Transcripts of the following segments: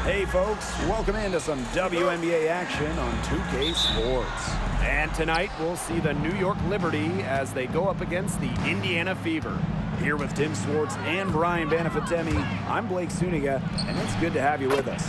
Hey folks, welcome into some WNBA action on 2K Sports. And tonight we'll see the New York Liberty as they go up against the Indiana Fever. Here with Tim Swartz and Brian Banafitemi, I'm Blake Suniga, and it's good to have you with us.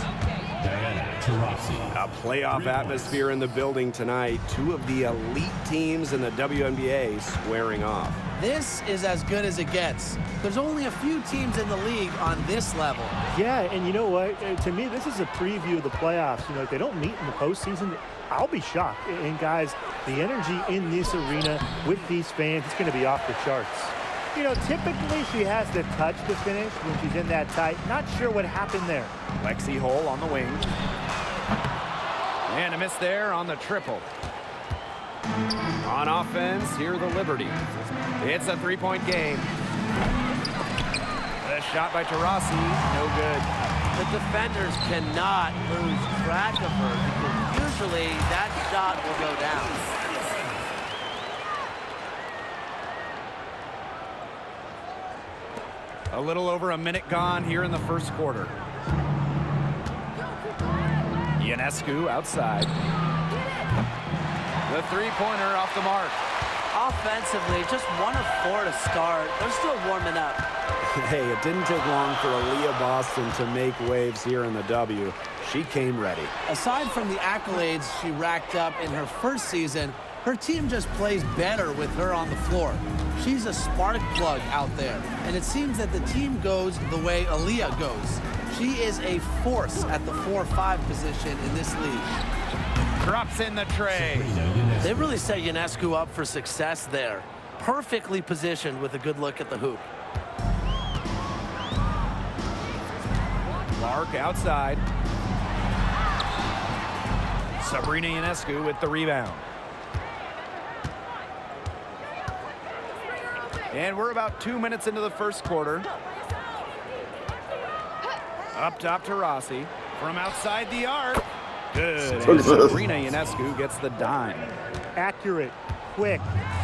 Diana Taurisi. A playoff atmosphere in the building tonight. Two of the elite teams in the WNBA squaring off. This is as good as it gets. There's only a few teams in the league on this level. Yeah, and you know what? To me, this is a preview of the playoffs. You know, if they don't meet in the postseason, I'll be shocked. And guys, the energy in this arena with these fans, it's going to be off the charts. You know, typically she has the touch to finish when she's in that tight. Not sure what happened there. Lexi Hole on the wing. And a miss there on the triple. On offense, here are the Liberty. It's a three-point game. The shot by Taurasi, no good. The defenders cannot lose track of her because usually that shot will go down. A little over a minute gone here in the first quarter. Ionescu outside. The three-pointer off the mark. Offensively, just 1 of 4 to start. They're still warming up. Hey, it didn't take long for Aaliyah Boston to make waves here in the W. She came ready. Aside from the accolades she racked up in her first season, her team just plays better with her on the floor. She's a spark plug out there, and it seems that the team goes the way Aaliyah goes. She is a force at the 4-5 position in this league. Drops in the tray. They really set Ionescu up for success there. Perfectly positioned with a good look at the hoop. Clark outside. Sabrina Ionescu with the rebound. And we're about 2 minutes into the first quarter. Up top to Rossi. From outside the arc. Good. And Sabrina Ionescu gets the dime. Accurate, quick,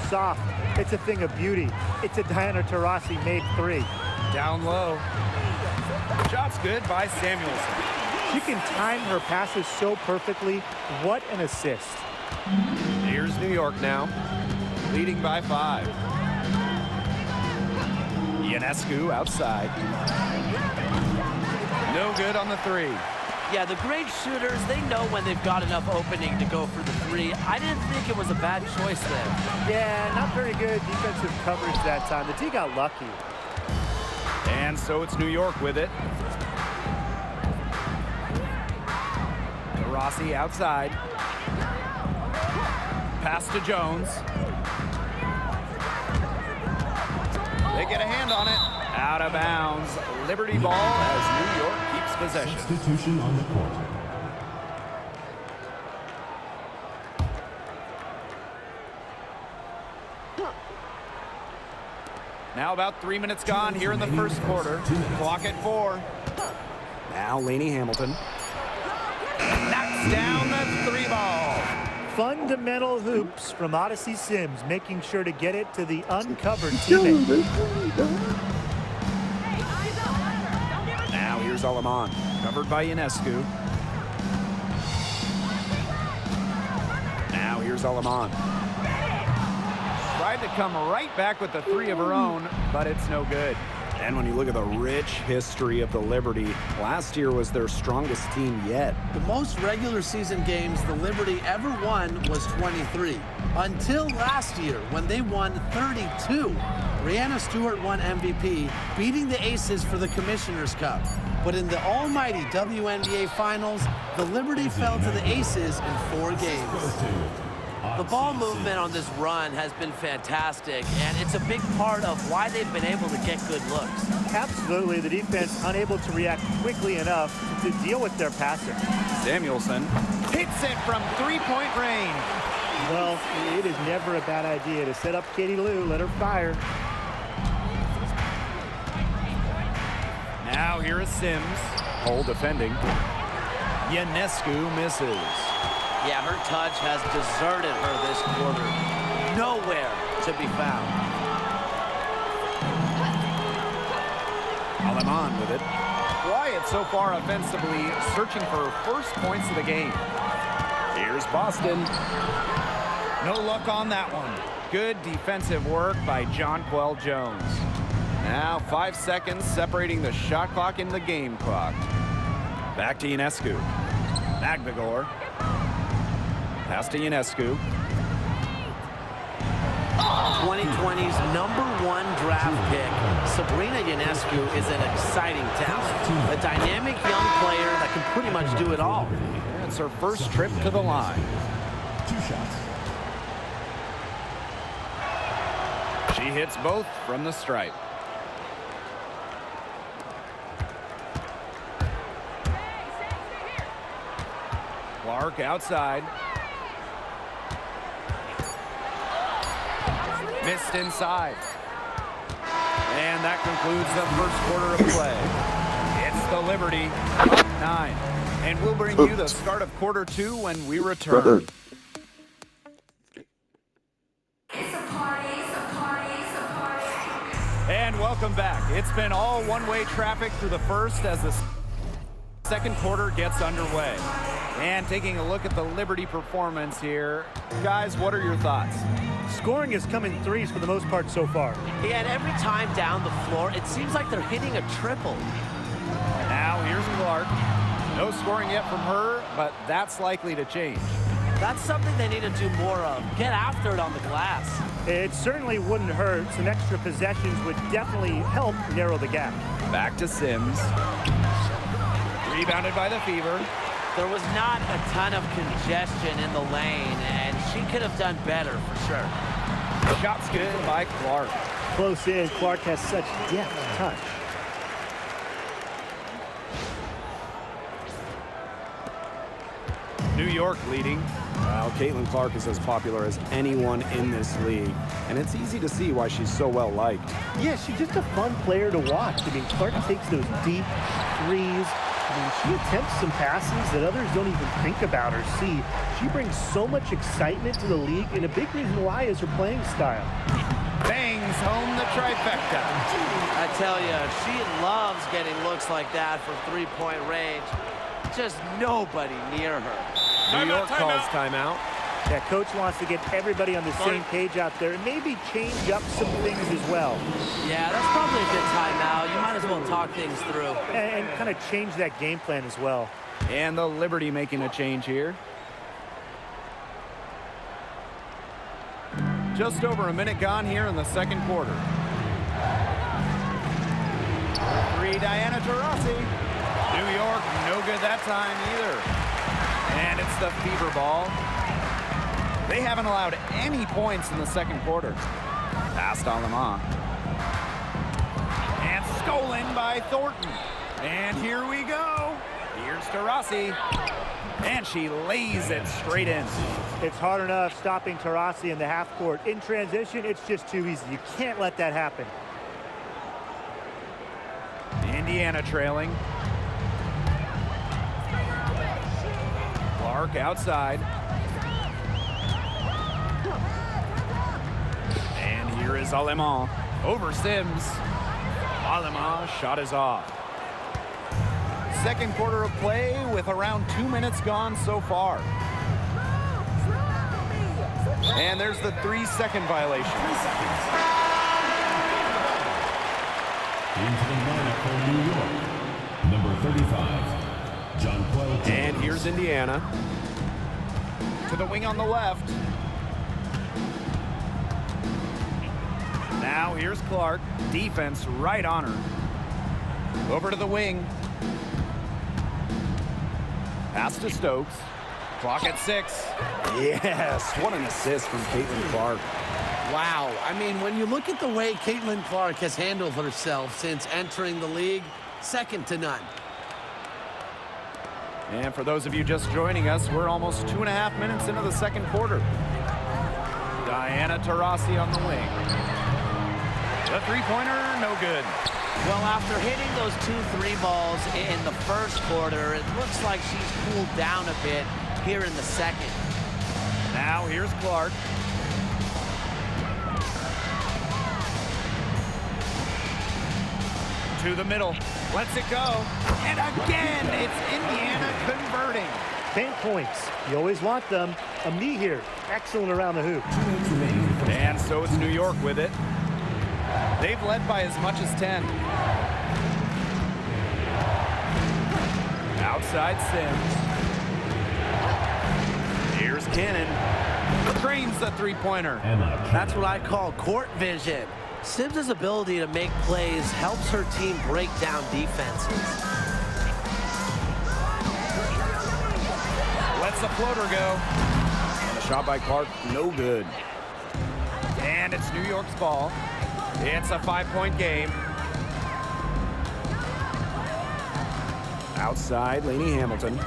soft. It's a thing of beauty. It's a Diana Taurisi made three. Down low. Shot's good by Samuelson. She can time her passes so perfectly. What an assist. Here's New York now. Leading by 5. Ionescu outside. No good on the three. Yeah, the great shooters, they know when they've got enough opening to go for the three. I didn't think it was a bad choice there. Yeah, not very good defensive coverage that time. The D got lucky. And so it's New York with it. Rossi outside. Pass to Jones. They get a hand on it. Out of bounds. Liberty ball as New York keeps possession. Substitution on the court. Now about 3 minutes gone here in the first quarter. Clock at 4. Now Lainey Hamilton. Knocks down the 3 ball. Fundamental hoops from Odyssey Sims, making sure to get it to the uncovered teammate. Now here's Alaman, covered by Ionescu. Now here's Alaman. Tried to come right back with the 3 of her own, but it's no good. And when you look at the rich history of the Liberty, last year was their strongest team yet. The most regular season games the Liberty ever won was 23. Until last year, when they won 32. Brianna Stewart won MVP, beating the Aces for the Commissioner's Cup. But in the almighty WNBA Finals, the Liberty fell to the Aces in 4 games. The ball movement on this run has been fantastic, and it's a big part of why they've been able to get good looks. Absolutely, the defense unable to react quickly enough to deal with their passer. Samuelson hits it from 3-point range. Well, it is never a bad idea to set up Katie Lou, let her fire. Now here is Sims, Hole defending. Ionescu misses. Yeah, her touch has deserted her this quarter. Nowhere to be found. Alaman with it. quiet so far offensively, searching for first points of the game. Here's Boston. No luck on that one. Good defensive work by Jonquel Jones. Now 5 seconds separating the shot clock and the game clock. Back to Ionescu. Magbagor. Pass to Ionescu. 2020's #1 draft pick, Sabrina Ionescu, is an exciting talent. A dynamic young player that can pretty much do it all. It's her first trip to the line. 2 shots. She hits both from the stripe. Clark outside. Missed inside. And that concludes the first quarter of play. It's the Liberty, up 9. And we'll bring you the start of quarter 2 when we return. And welcome back. It's been all one-way traffic through the first as the second quarter gets underway. And taking a look at the Liberty performance here. Guys, what are your thoughts? Scoring is coming threes for the most part so far. Yeah, and every time down the floor, it seems like they're hitting a triple. Now here's Clark. No scoring yet from her, but that's likely to change. That's something they need to do more of. Get after it on the glass. It certainly wouldn't hurt. Some extra possessions would definitely help narrow the gap. Back to Sims. Rebounded by the Fever. There was not a ton of congestion in the lane, and she could have done better for sure. Shot's good by Clark. Close in, Clark has such deft touch. New York leading. Well, Caitlin Clark is as popular as anyone in this league, and it's easy to see why she's so well liked. Yeah, she's just a fun player to watch. I mean, Clark takes those deep threes. I mean, she attempts some passes that others don't even think about or see. She brings so much excitement to the league, and a big reason why is her playing style. Bangs home the trifecta. I tell you, she loves getting looks like that from three-point range. Just nobody near her. New York calls timeout. Yeah, coach wants to get everybody on the same page out there and maybe change up some things as well. Yeah, that's probably a good timeout. You might as well talk things through. And kind of change that game plan as well. And the Liberty making a change here. Just over a minute gone here in the second quarter. 3, Diana Taurisi. New York, no good that time either. And it's the Fever ball. They haven't allowed any points in the second quarter. Passed on Lemont. And stolen by Thornton. And here we go. Here's Taurasi. And she lays it straight in. It's hard enough stopping Taurasi in the half court. In transition, it's just too easy. You can't let that happen. Indiana trailing. Clark outside. And here is Alemant over Sims. Alemant shot is off. Second quarter of play with around 2 minutes gone so far. And there's the 3-second violation. 3 seconds. Into the lineup for New York, number 35, Jonquel Jones. And here's Indiana. To the wing on the left. Now here's Clark. Defense right on her. Over to the wing. Pass to Stokes. Clock at 6. Yes, what an assist from Caitlin Clark. Wow. I mean, when you look at the way Caitlin Clark has handled herself since entering the league, second to none. And for those of you just joining us, we're almost 2.5 minutes into the second quarter. Diana Taurasi on the wing. The three-pointer, no good. Well, after hitting those 2 3 balls in the first quarter, it looks like she's cooled down a bit here in the second. Now here's Clark. To the middle. Lets it go. And again, it's Indiana converting. 10 points. You always want them. A me here. Excellent around the hoop. And so it's New York with it. They've led by as much as 10. Outside Sims. Here's Cannon. Trains the three-pointer. That's what I call court vision. Sims' ability to make plays helps her team break down defenses. Lets the floater go. And the shot by Clark, no good. And it's New York's ball. It's a 5-point game. Outside, Lainey Hamilton.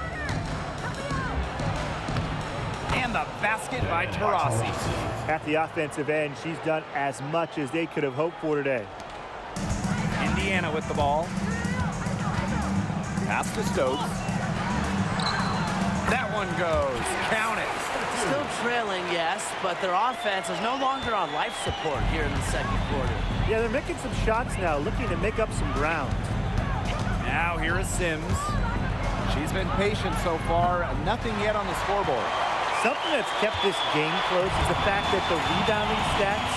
And the basket by Taurasi. At the offensive end, she's done as much as they could have hoped for today. Indiana with the ball. Pass to Stokes. That one goes. Count it. Still trailing, yes, but their offense is no longer on life support here in the second quarter. Yeah, they're making some shots now, looking to make up some ground. Now here is Sims. She's been patient so far. Nothing yet on the scoreboard. Something that's kept this game close is the fact that the rebounding stats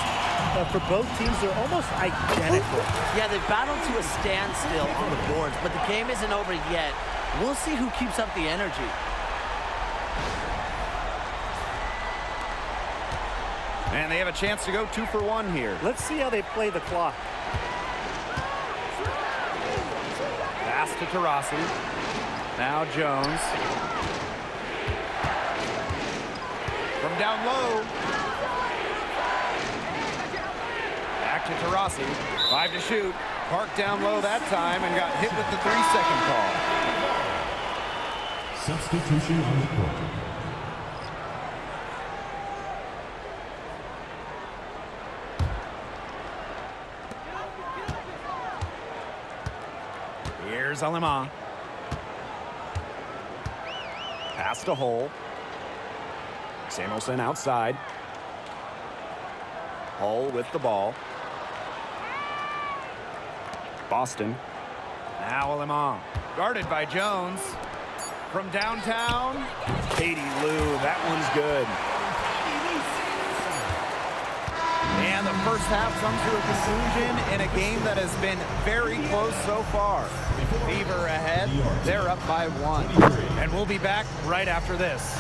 for both teams are almost identical. Yeah, they've battled to a standstill on the boards, but the game isn't over yet. We'll see who keeps up the energy. And they have a chance to go 2 for 1 here. Let's see how they play the clock. Pass to Taurasi. Now Jones. From down low. Back to Taurasi. 5 to shoot. Park down low that time and got hit with the 3-second call. Substitution on the court. Here's Alema. Pass to Hull. Samuelson outside. Hull with the ball. Boston. Now Alema. Guarded by Jones. From downtown. Katie Lou, that one's good. And the first half comes to a conclusion in a game that has been very close so far. Fever ahead. They're up by 1. And we'll be back right after this.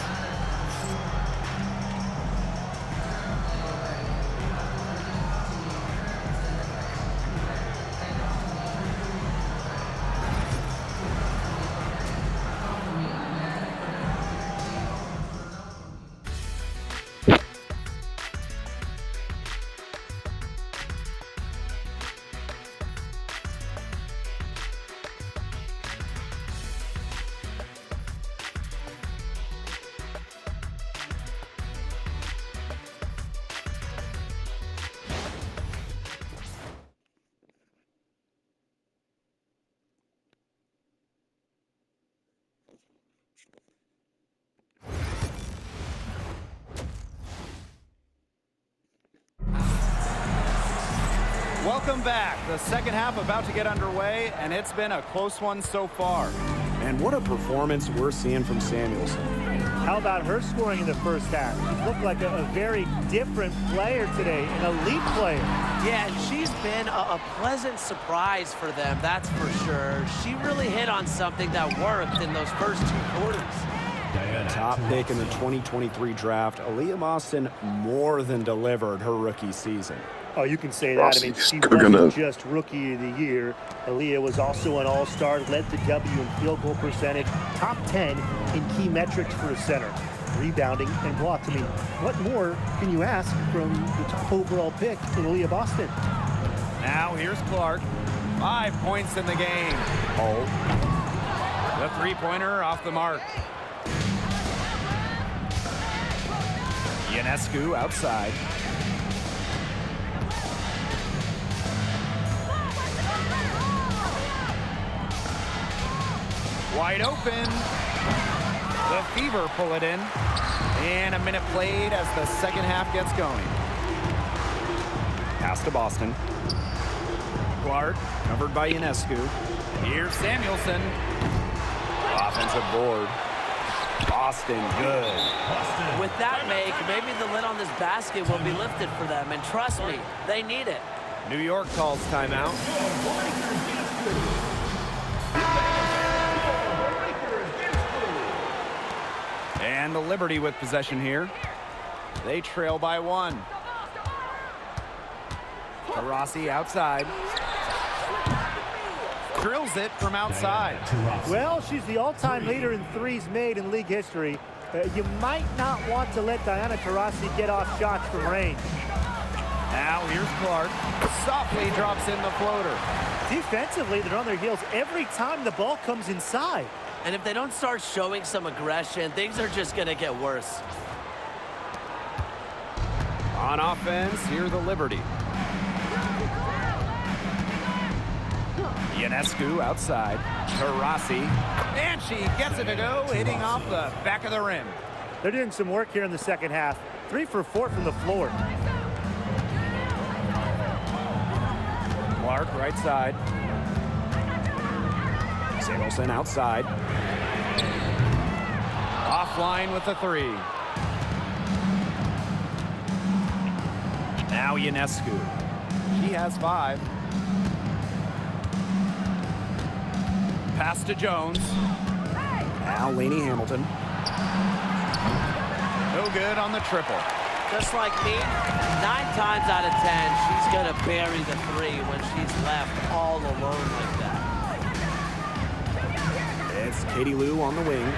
Welcome back. The second half about to get underway, and it's been a close one so far. And what a performance we're seeing from Samuelson. How about her scoring in the first half? She looked like a very different player today, an elite player. Yeah, and she's been a pleasant surprise for them, that's for sure. She really hit on something that worked in those first 2 quarters. Diana Top pick in the Taurisi. 2023 draft, Aaliyah Austin more than delivered her rookie season. Oh, you can say that. I mean, she wasn't just Rookie of the Year. Aaliyah was also an All-Star, led the W in field goal percentage, top 10 in key metrics for a center, rebounding and blocks. I mean, what more can you ask from the top overall pick in Aaliyah Boston? Now here's Clark. 5 points in the game. Hull. The three-pointer off the mark. Ionescu outside. Wide open. The Fever pull it in. And a minute played as the second half gets going. Pass to Boston. Clark, covered by Ionescu. Here's Samuelson. Offensive board. Boston, good. With that make, maybe the lid on this basket will be lifted for them. And trust me, they need it. New York calls timeout. And the Liberty with possession here. They trail by 1. Taurisi outside. Drills it from outside. Well, she's the all-time leader in threes made in league history. You might not want to let Diana Taurisi get off shots from range. Now here's Clark. Softly drops in the floater. Defensively, they're on their heels every time the ball comes inside. And if they don't start showing some aggression, things are just going to get worse. On offense, here the Liberty. Ionescu outside. Taurisi. And she gets it to go, hitting off the back of the rim. They're doing some work here in the second half. 3 for 4 from the floor. Clark right side. Samuelson outside. Offline with the 3. Now Ionescu. She has 5. Pass to Jones. Now Lainey Hamilton. No good on the triple. Just like me, 9 times out of 10, she's going to bury the 3 when she's left all alone like that. It's Katie Lou on the wing.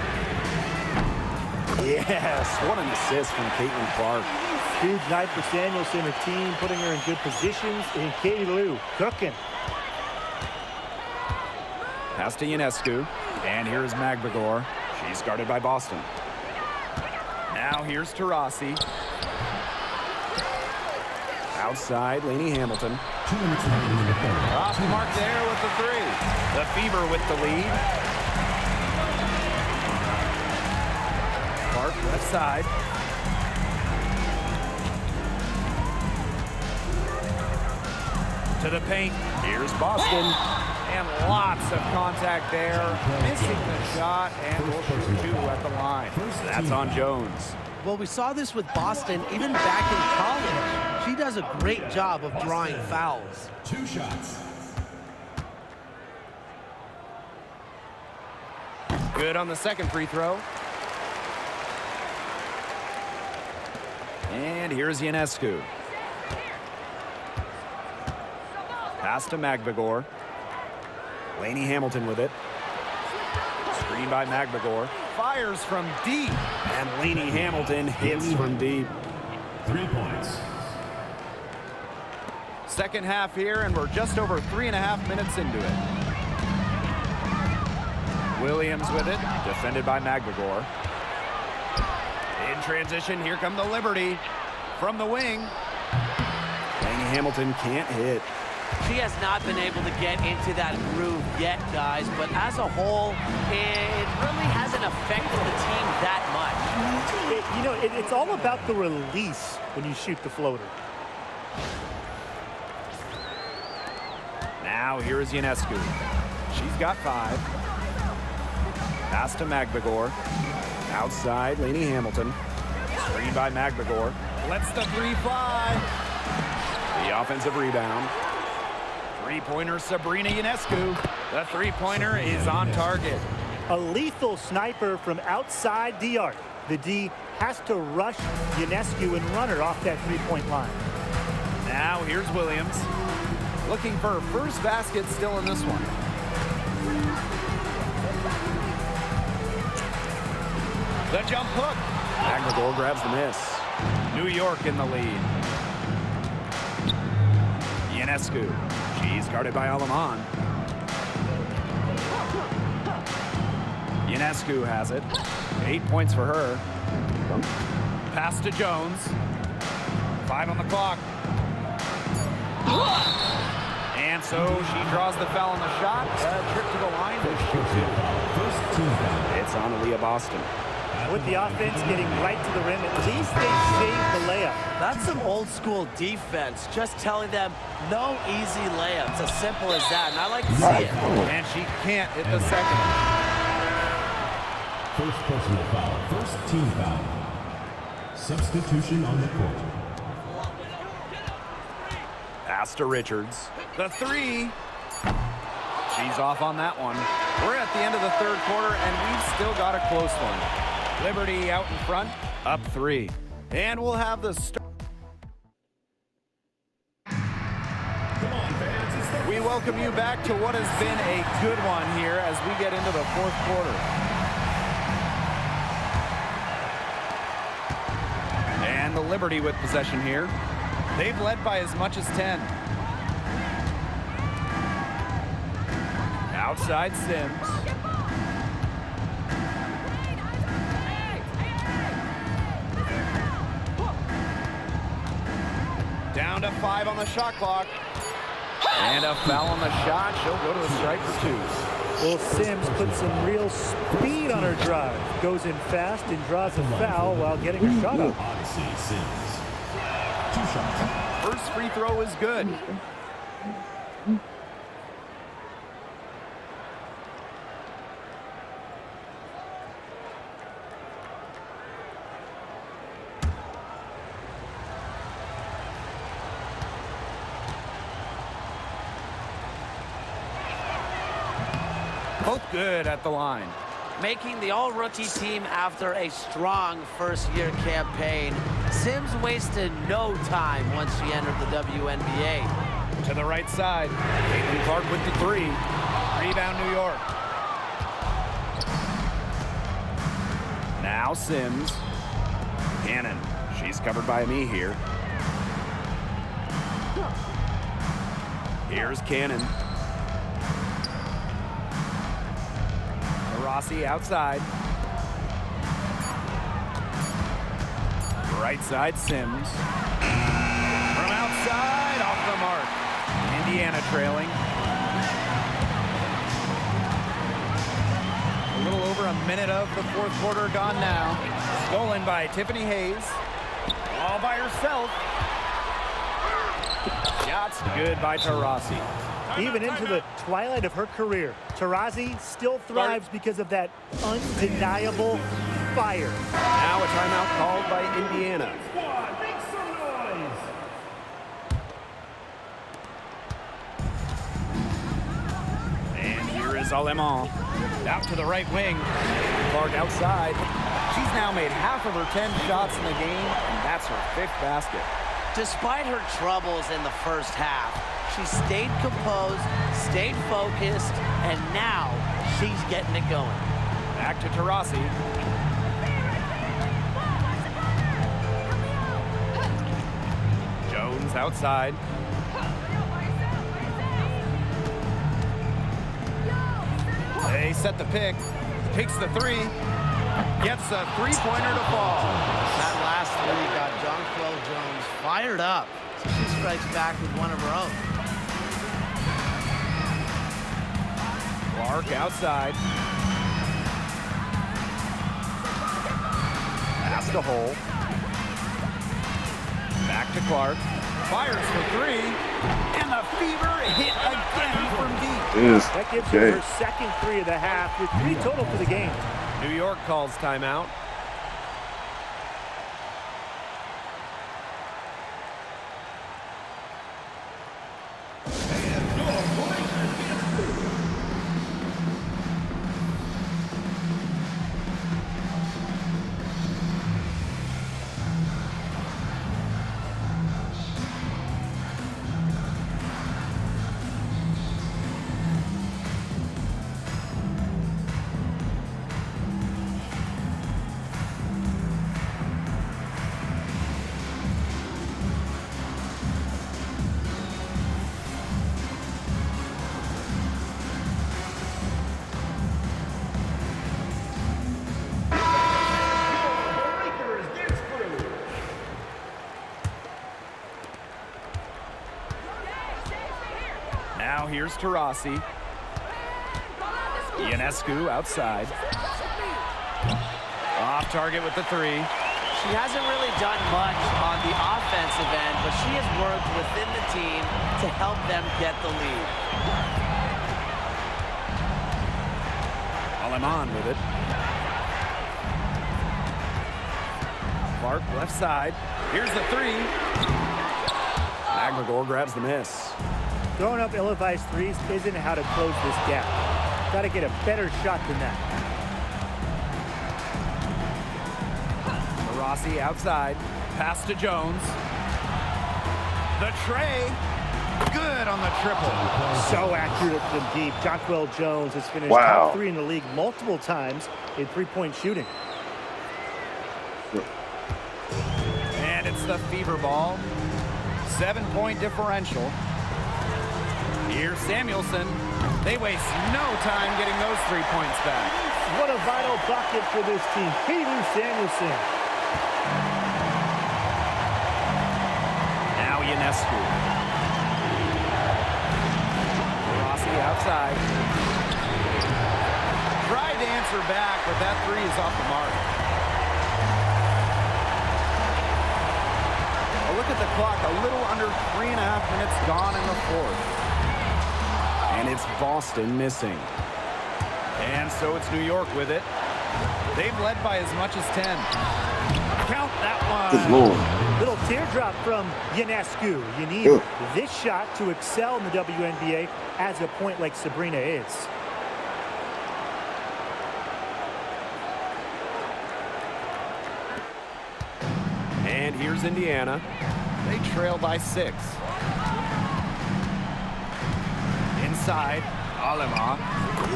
Yes, what an assist from Caitlin Clark. Huge night for Samuelson, her team, putting her in good positions. And Katie Lou cooking. Pass to Ionescu. And here's Magbagor. She's guarded by Boston. Now here's Taurisi. Outside, Lainey Hamilton. 2 minutes remaining in the third. Off the mark there with the 3. The Fever with the lead. Clark left side. To the paint. Here's Boston. And lots of contact there. Missing the shot and will shoot 2 at the line. That's on Jones. Well, we saw this with Boston even back in college. She does a great job of drawing fouls. 2 shots. Good on the second free throw. And here's Ionescu. Pass to Magbagor. Lainey Hamilton with it. Screen by Magbagor. Fires from deep. And Lainey Hamilton hits from deep. 3 points. Second half here, and we're just over 3.5 minutes into it. Williams with it. Defended by Magbagor. In transition, here come the Liberty. From the wing. Lainey Hamilton can't hit. She has not been able to get into that groove yet, guys, but as a whole, it really hasn't affected the team that much. It's all about the release when you shoot the floater. Now here is Ionescu. She's got 5. Pass to Magbagor. Outside, Lainey Hamilton. Screen by Magbagor. Lets the 3 fly. The offensive rebound. Three-pointer Sabrina Ionescu. The three-pointer is on target. A lethal sniper from outside the arc. The D has to rush Ionescu and run her off that three-point line. Now here's Williams. Looking for her first basket still in this one. The jump hook. Magbagor grabs the miss. New York in the lead. Ionescu. She's guarded by Alaman. Ionescu has it. 8 points for her. Pass to Jones. 5 on the clock. And so she draws the foul on the shot. A trip to the line to shoot 2. It's on Aaliyah Boston. With the offense getting right to the rim, at least they saved the layup. That's some old school defense, just telling them no easy layups, as simple as that, and I like to see it. And she can't hit the second. First personal foul. First team foul. Substitution on the court. Pass to Richards. The three. She's off on that one. We're at the end of the third quarter, and we've still got a close one. Liberty out in front, up 3. And we'll have the start. We welcome you back to what has been a good one here as we get into the fourth quarter. And the Liberty with possession here. They've led by as much as 10. Outside Sims. Down to 5 on the shot clock. And a foul on the shot. She'll go to the strike for 2. Well, Sims puts some real speed on her drive. Goes in fast and draws a foul while getting her shot up. Odyssey Sims. 2 shots. First free throw is good. Both good at the line. Making the all-rookie team after a strong first-year campaign, Sims wasted no time once she entered the WNBA. To the right side, Caitlin Clark with the 3. Rebound, New York. Now Sims. Cannon. She's covered by me here. Here's Cannon. Taurasi outside. Right side, Sims. From outside, off the mark. Indiana trailing. A little over a minute of the fourth quarter gone now. Stolen by Tiffany Hayes. All by herself. Shots good by Taurasi. Even into the twilight of her career, Taurasi still thrives because of that undeniable fire. Now a timeout called by Indiana. And here is Alemán. Out to the right wing. Clark outside. She's now made half of her 10 shots in the game, and that's her 5th basket. Despite her troubles in the first half, she stayed composed, stayed focused, and now she's getting it going. Back to Taurasi. Jones outside. They set the pick. Takes the 3. Gets a 3-pointer to fall. That last 3 got Jonquel Jones fired up. So she strikes back with one of her own. Clark outside. Pass to Hole. Back to Clark. Fires for 3. And the Fever hit again from deep. That gives her her second 3 of the half with 3 total for the game. New York calls timeout. Now here's Taurasi. Ionescu outside. Off target with the three. She hasn't really done much on the offensive end, but she has worked within the team to help them get the lead. Aleman with it. Clark left side. Here's the three. Magligor grabs the miss. Throwing up ill-advised threes isn't how to close this gap. Got to get a better shot than that. Taurasi outside. Pass to Jones. The tray. Good on the triple. So accurate from deep. Jonquel Jones has finished Wow. top 3 in the league multiple times in three-point shooting. And it's the Fever ball. 7-point differential. Here's Samuelson. They waste no time getting those 3 points back. What a vital bucket for this team. Katie Samuelson. Now Ionescu. Rossi outside. Tried to answer back, but that three is off the mark. A look at the clock, a little under 3.5 minutes gone in the fourth. And it's Boston missing. And so it's New York with it. They've led by as much as 10. Count that one. Good Lord. Little teardrop from Ionescu. You need this shot to excel in the WNBA as a point like Sabrina is. And here's Indiana. They trail by 6. Inside, Alema.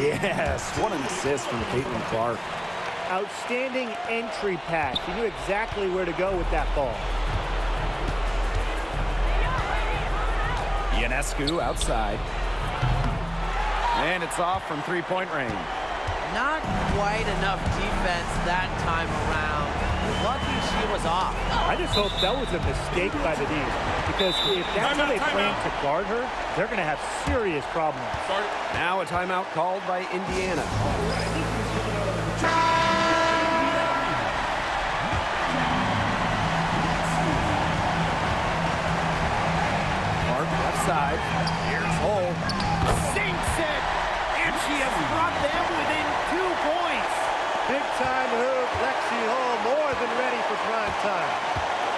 Yes, what an assist from Caitlin Clark. Outstanding entry pass. He knew exactly where to go with that ball. Ionescu outside. And it's off from 3-point range. Not quite enough defense that time around. Lucky she was off. I just hope that was a mistake by the D's, because if that's how they plan to guard her, they're going to have serious problems. Now a timeout called by Indiana. Clark left side. Here's Hull. Sinks it! And she has brought them within 2 points. Big time hoop. Lexi Hull more than ready for prime time.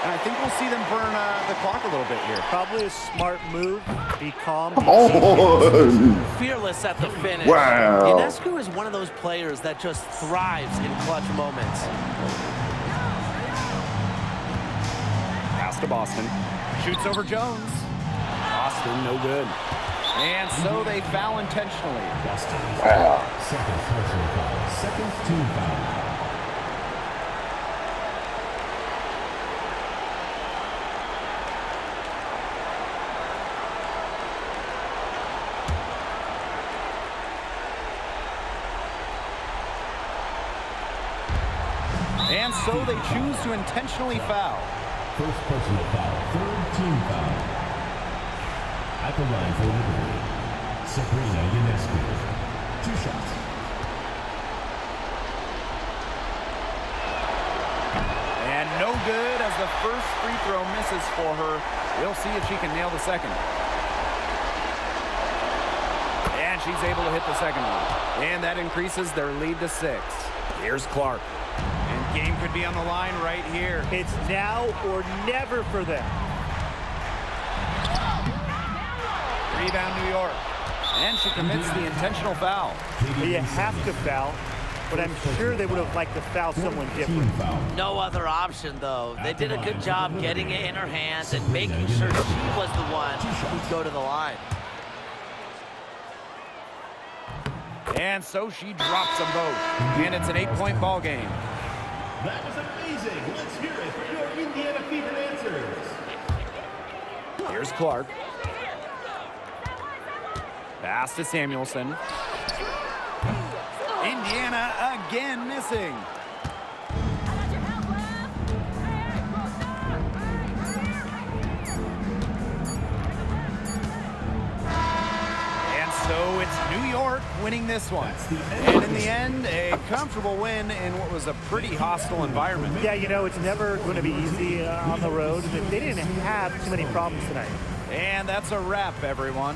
And I think we'll see them burn the clock a little bit here. Probably a smart move. Be calm. Be Oh, Fearless at the finish. wow. Ionescu is one of those players that just thrives in clutch moments. Pass to Boston. Shoots over Jones. Boston, no good. And so they foul intentionally. Wow. Second personal foul. Second team foul. And so they choose to intentionally foul. First personal foul. Third team foul. At the line for Liberty, Sabrina Ionescu. 2 shots. And no good as the first free throw misses for her. We'll see if she can nail the second. And she's able to hit the second one. And that increases their lead to 6. Here's Clark. And game could be on the line right here. It's now or never for them. Rebound New York. And she commits the intentional foul. You have to foul, but I'm sure they would have liked to foul someone different. Team foul. No other option, though. They did a good job getting it in her hands and making sure she was the one who'd go to the line. And so she drops them both. And it's an 8-point ball game. That was amazing. Let's hear it for your Indiana Fever answers. Here's Clark. Pass to Samuelson. Indiana again missing. And so it's New York winning this one. And in the end, a comfortable win in what was a pretty hostile environment. Yeah, you know, it's never going to be easy on the road. They didn't have too many problems tonight. And that's a wrap, everyone.